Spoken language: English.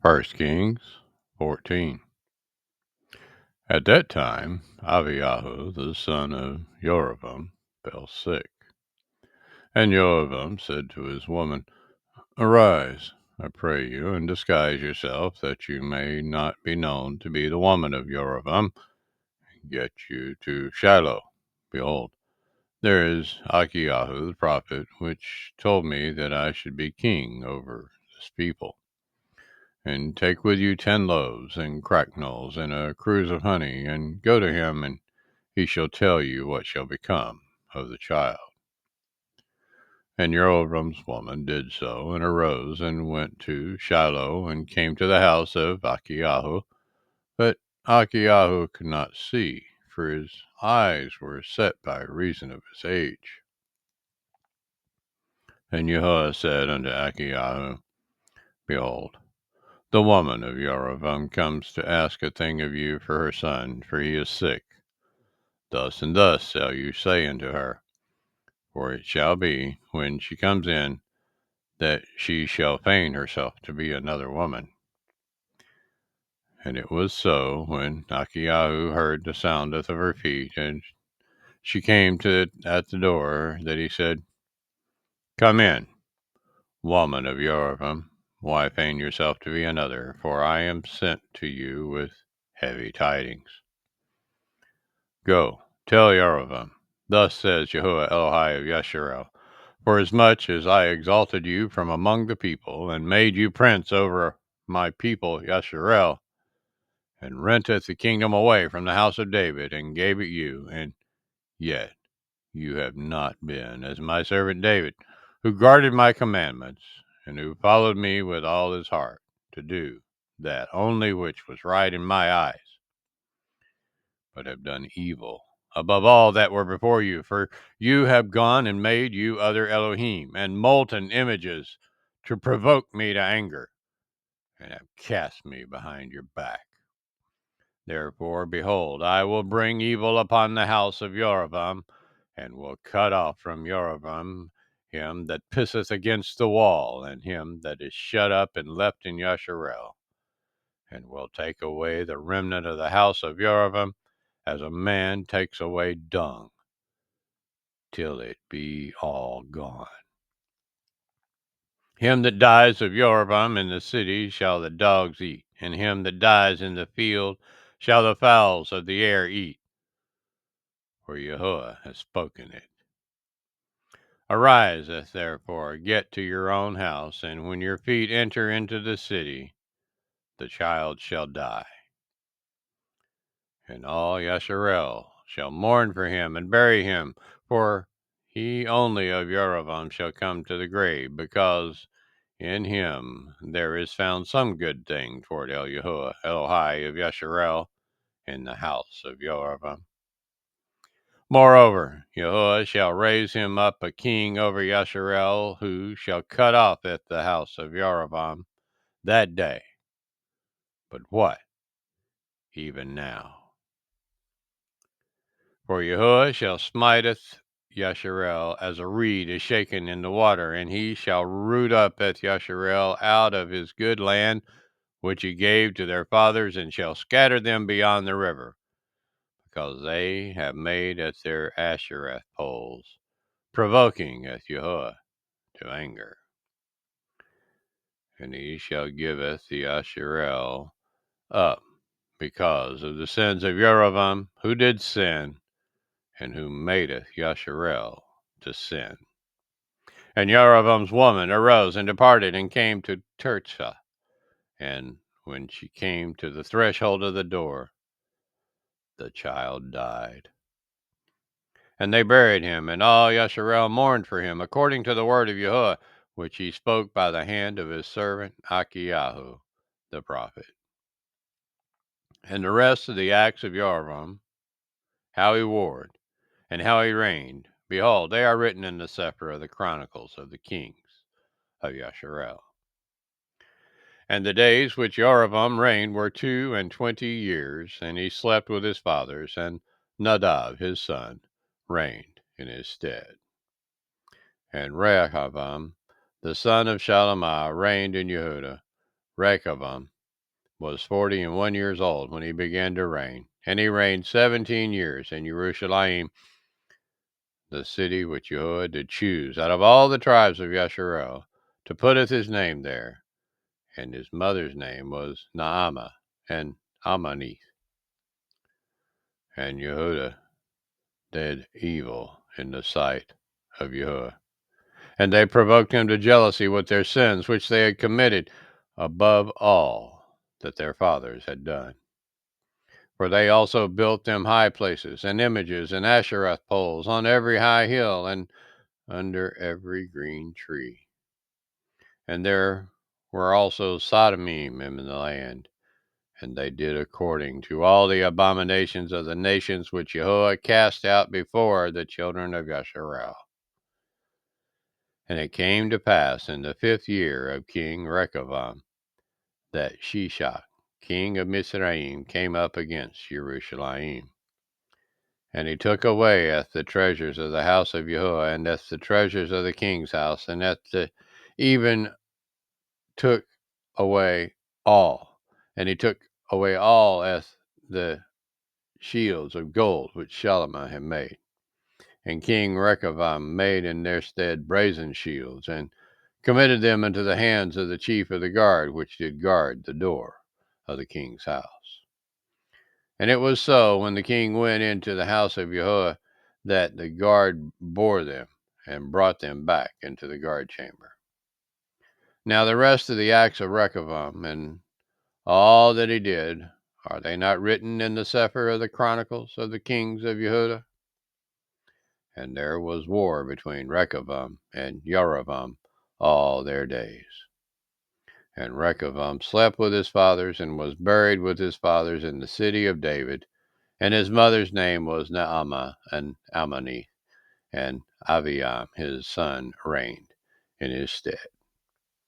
1 Kings 14. At that time, Aviyahu, the son of Jeroboam, fell sick. And Jeroboam said to his woman, Arise, I pray you, and disguise yourself, that you may not be known to be the woman of Jeroboam. Get you to Shiloh. Behold, there is Achiyahu the prophet, which told me that I should be king over this people. And take with you 10 loaves and cracknels and a cruse of honey, and go to him, and he shall tell you what shall become of the child. And Jeroboam's woman did so, and arose and went to Shiloh, and came to the house of Achiyahu. But Achiyahu could not see, for his eyes were set by reason of his age. And YAHUAH said unto Achiyahu, Behold, the woman of Jeroboam comes to ask a thing of you for her son, for he is sick. Thus and thus shall you say unto her, for it shall be, when she comes in, that she shall feign herself to be another woman. And it was so, when Achiyahu heard the sound of her feet, and she came to at the door, that he said, Come in, woman of Jeroboam. Why feign yourself to be another? For I am sent to you with heavy tidings. Go, tell Jeroboam, thus says YAHUAH Elohai of Yasharel, forasmuch as I exalted you from among the people, and made you prince over my people Yasharel, and renteth the kingdom away from the house of David, and gave it you, and yet you have not been as my servant David, who guarded my commandments, and who followed me with all his heart, to do that only which was right in my eyes, but have done evil above all that were before you. For you have gone and made you other Elohim, and molten images, to provoke me to anger, and have cast me behind your back. Therefore, behold, I will bring evil upon the house of Jeroboam, and will cut off from Jeroboam him that pisseth against the wall, and him that is shut up and left in Yasharel, and will take away the remnant of the house of Jeroboam, as a man takes away dung, till it be all gone. Him that dies of Jeroboam in the city shall the dogs eat, and him that dies in the field shall the fowls of the air eat, for YAHUAH has spoken it. Arise, therefore, get to your own house, and when your feet enter into the city, the child shall die. And all Yasharel shall mourn for him and bury him, for he only of Jeroboam shall come to the grave, because in him there is found some good thing toward YAHUAH Elohai of Yasharel in the house of Jeroboam. Moreover, YAHUAH shall raise him up a king over Yasharel, who shall cut off at the house of Jeroboam that day. But what? Even now. For YAHUAH shall smiteth Yasharel as a reed is shaken in the water, and he shall root up at Yasharel out of his good land, which he gave to their fathers, and shall scatter them beyond the river, because they have made at their Ashereth poles, provoking at YAHUAH to anger. And he shall giveth the Asherel up, because of the sins of Jeroboam, who did sin, and who madeth Yasharel to sin. And Jeroboam's woman arose and departed, and came to Tirzah. And when she came to the threshold of the door, the child died. And they buried him, and all Yasharel mourned for him, according to the word of YAHUAH, which he spoke by the hand of his servant Achiyahu the prophet. And the rest of the acts of Jeroboam, how he warred, and how he reigned, behold, they are written in the Cepher of the Chronicles of the Kings of Yasharel. And the days which Jeroboam reigned were 22 years, and he slept with his fathers, and Nadab his son reigned in his stead. And Rehoboam the son of Shalomah reigned in Yehudah. Rehoboam was 41 years old when he began to reign, and he reigned 17 years in Jerusalem, the city which YAHUAH did choose out of all the tribes of Yasharel to putteth his name there. And his mother's name was Naamah and Ammonith. And YAHUAH did evil in the sight of YAHUAH. And they provoked him to jealousy with their sins, which they had committed above all that their fathers had done. For they also built them high places, and images, and Asherah poles on every high hill, and under every green tree. And there were also Sodomim in the land, and they did according to all the abominations of the nations which YAHUAH cast out before the children of Yasharel. And it came to pass in the 5th year of King Rehoboam that Shishak, king of Mizraim, came up against Jerusalem. And he took away at the treasures of the house of YAHUAH, and at the treasures of the king's house, and even took away all. And he took away all as the shields of gold which Shalomah had made. And King Rehoboam made in their stead brazen shields, and committed them into the hands of the chief of the guard, which did guard the door of the king's house. And it was so, when the king went into the house of YAHUAH, that the guard bore them and brought them back into the guard chamber. Now the rest of the acts of Rehoboam, and all that he did, are they not written in the Cepher of the Chronicles of the kings of Yehudah? And there was war between Rehoboam and Jeroboam all their days. And Rehoboam slept with his fathers, and was buried with his fathers in the city of David. And his mother's name was Naamah and Ammonith, and Aviam his son reigned in his stead.